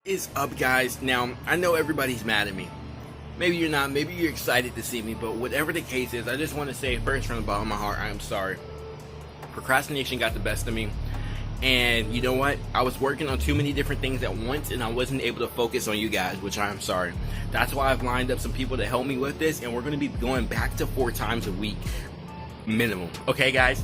Is up, guys? Now I know everybody's mad at me. Maybe you're not, maybe you're excited to see me, but whatever the case is, I just want to say first from the bottom of my heart, I am sorry. Procrastination got the best of me, and you know what, I was working on too many different things at once and I wasn't able to focus on you guys, which I am sorry. That's why I've lined up some people to help me with this, and we're going to be going back to 4 times a week minimum. Okay guys,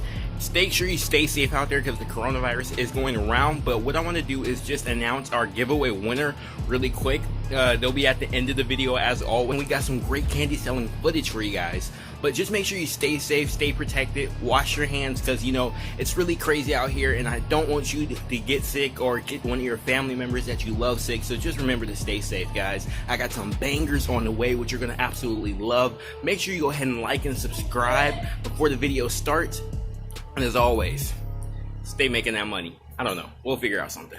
make sure you stay safe out there because the coronavirus is going around. But what I want to do is just announce our giveaway winner really quick. They'll be at the end of the video as always. We got some great candy selling footage for you guys, but just make sure you stay safe, stay protected, wash your hands, because you know it's really crazy out here and I don't want you to get sick or get one of your family members that you love sick. So just remember to stay safe, guys. I got some bangers on the way which you're gonna absolutely love. Make sure you go ahead and like and subscribe before the video starts. And as always, stay making that money. I don't know, we'll figure out something.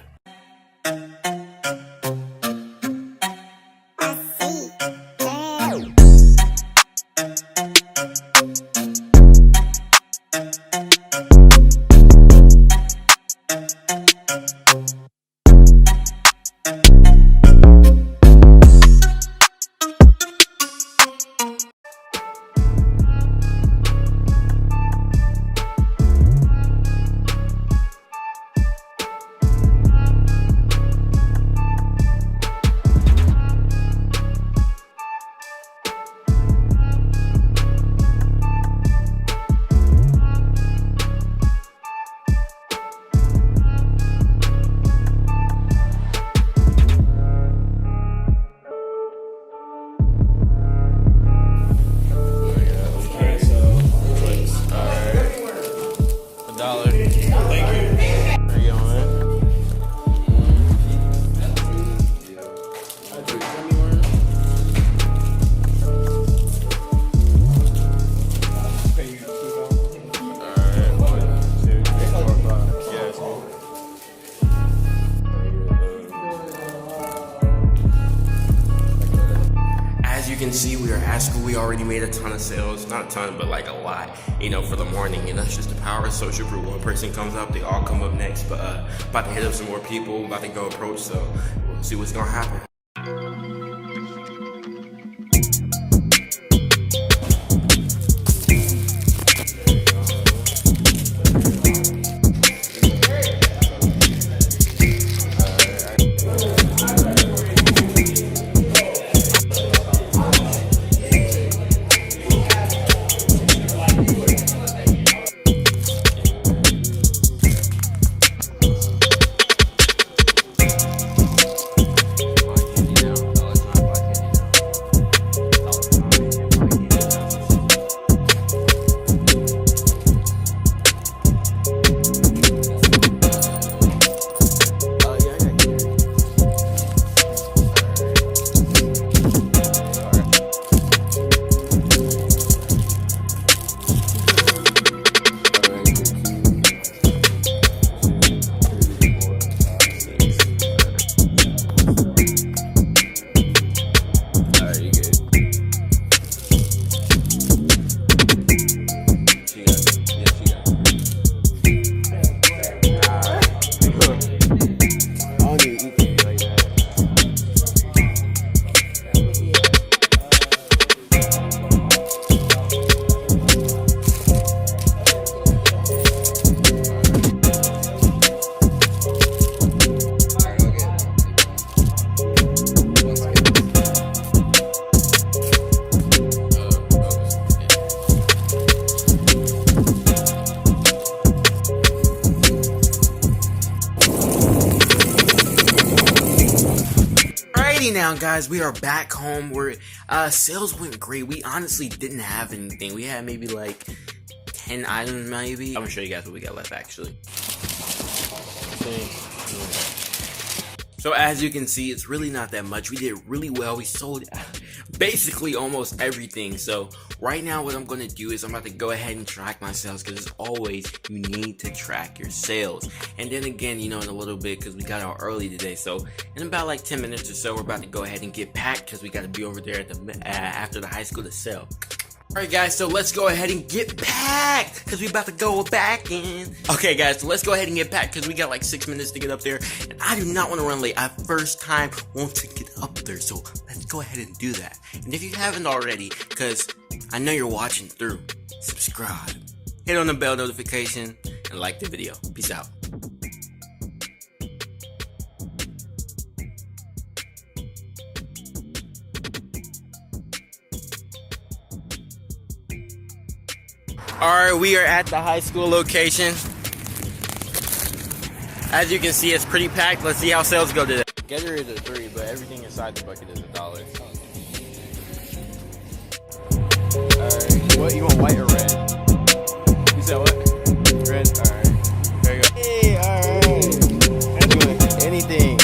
You can see we are at school. We already made a ton of sales, not a ton, but like a lot, you know, for the morning. And that's just the power of social proof. One person comes up, they all come up next. But about to hit up some more people, about to go approach, so we'll see what's gonna happen. Now guys, we are back home. We're sales went great. We honestly didn't have anything. We had maybe like 10 items maybe. I'm gonna show you guys what we got left actually. So as you can see, it's really not that much. We did really well. We sold basically almost everything. So right now what I'm going to do is I'm about to go ahead and track my sales, because as always, you need to track your sales. And then again, you know, in a little bit, because we got out early today. So in about like 10 minutes or so, we're about to go ahead and get packed, because we got to be over there at the after the high school to sell. Alright guys, so let's go ahead and get packed, because we about to go back in. Okay guys, so let's go ahead and get packed, because we got like 6 minutes to get up there, and I do not want to run late. I first time want to get up there, so let's go ahead and do that. And if you haven't already, because I know you're watching through, subscribe, hit on the bell notification, and like the video. Peace out. Alright, we are at the high school location. As you can see, it's pretty packed. Let's see how sales go today. Getter is a 3, but everything inside the bucket is $1. Alright, what, you want white or red? You said what? Red? Alright, there you go. Hey, alright. Anything.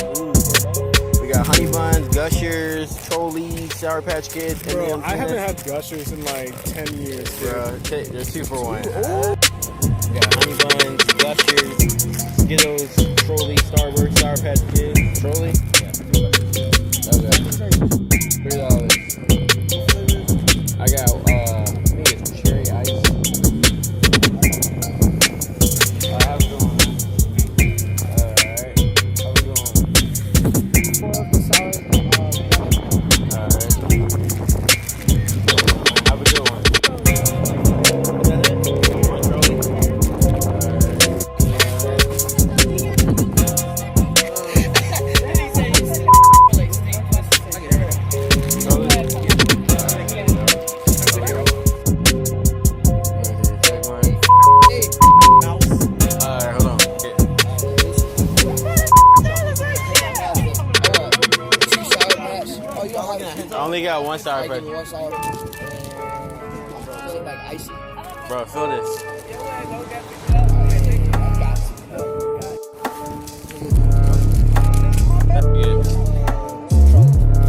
We got honey buns, gushers, trolleys, Sour Patch Kids. Bro, I haven't had gushers in like 10 years. Bro, there's 2 for 1. We got honey buns, gushers, Skittles, trolley, Starburst, Sour Patch Kids, trolley. Yeah. Okay. $3. I got I think it's cherry ice. I have it on. Alright. How we going? Alright. Have a good one. Is that it? One trolley? I only got 1 Sour Patch. Bro, feel this. That's good.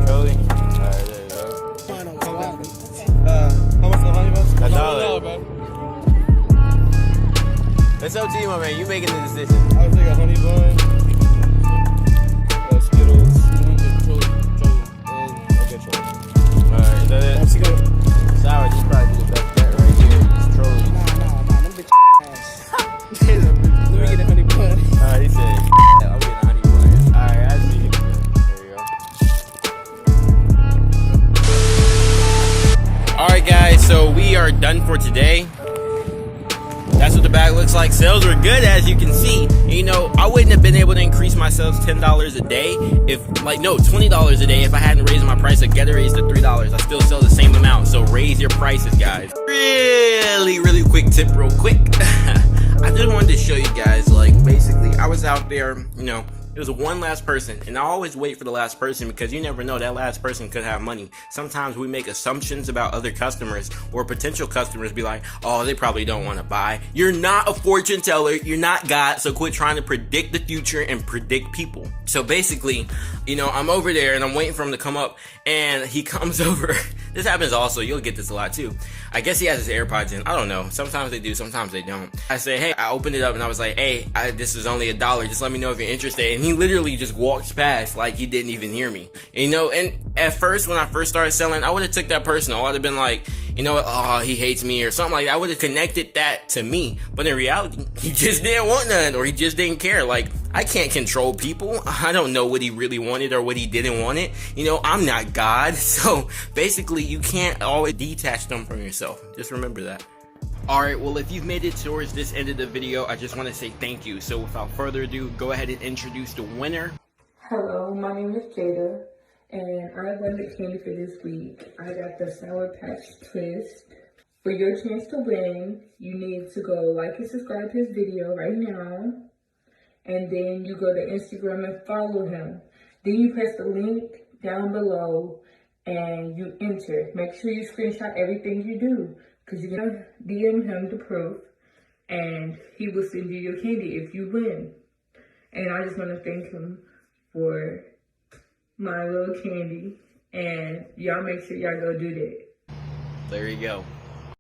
Trolley? Alright, there you go. How much the honey buns? $1. It's up to you, my man. You making the decision. I'll take a honey bun, Skittles, Alright, is that it? Sour, this probably be the best bet right here. It's trolley. Nah, them bitch ass. Let me get a honey bun. Alright, he said, I'm getting a honey bun. Alright, I see you. There you go. Alright guys, so we are done for today. That's what the bag looks like. Sales were good, as you can see. You know, I wouldn't have been able to increase my sales $10 a day if, like, no, $20 a day if I hadn't raised my price of Gatorade to $3. I still sell the same amount, so raise your prices, guys. Really quick tip, real quick. I just wanted to show you guys, like, basically, I was out there, you know, it was one last person, and I always wait for the last person because you never know, that last person could have money. Sometimes we make assumptions about other customers, or potential customers be like, oh, they probably don't want to buy. You're not a fortune teller, you're not God, so quit trying to predict the future and predict people. So basically, you know, I'm over there and I'm waiting for him to come up, and he comes over. This happens also, you'll get this a lot too. I guess he has his AirPods in, I don't know, sometimes they do, sometimes they don't. I say, hey, I opened it up and I was like, hey, this is only $1, just let me know if you're interested. And he literally just walks past like he didn't even hear me. And, you know, and at first, when I first started selling, I would have took that personal. I would have been like, you know what, oh, he hates me or something like that. I would have connected that to me. But in reality, he just didn't want none, or he just didn't care. Like, I can't control people. I don't know what he really wanted or what he didn't want it. You know, I'm not God. So basically, you can't always detach them from yourself. Just remember that. Alright, well, if you've made it towards this end of the video, I just want to say thank you. So without further ado, go ahead and introduce the winner. Hello, my name is Jada, and I won the candy for this week. I got the Sour Patch Twist. For your chance to win, you need to go like and subscribe to his video right now, and then you go to Instagram and follow him. Then you press the link down below and you enter. Make sure you screenshot everything you do, because you're gonna DM him the proof, and he will send you your candy if you win. And I just want to thank him for my little candy, and y'all make sure y'all go do that. There you go.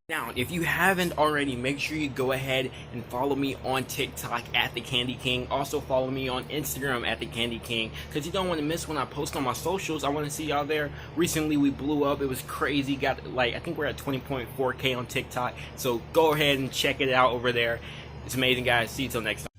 Now, if you haven't already, make sure you go ahead and follow me on TikTok at The Candy King. Also follow me on Instagram at The Candy King, because you don't want to miss when I post on my socials. I want to see y'all there. Recently, we blew up. It was crazy. Got, like, I think we're at 20.4K on TikTok. So go ahead and check it out over there. It's amazing, guys. See you till next time.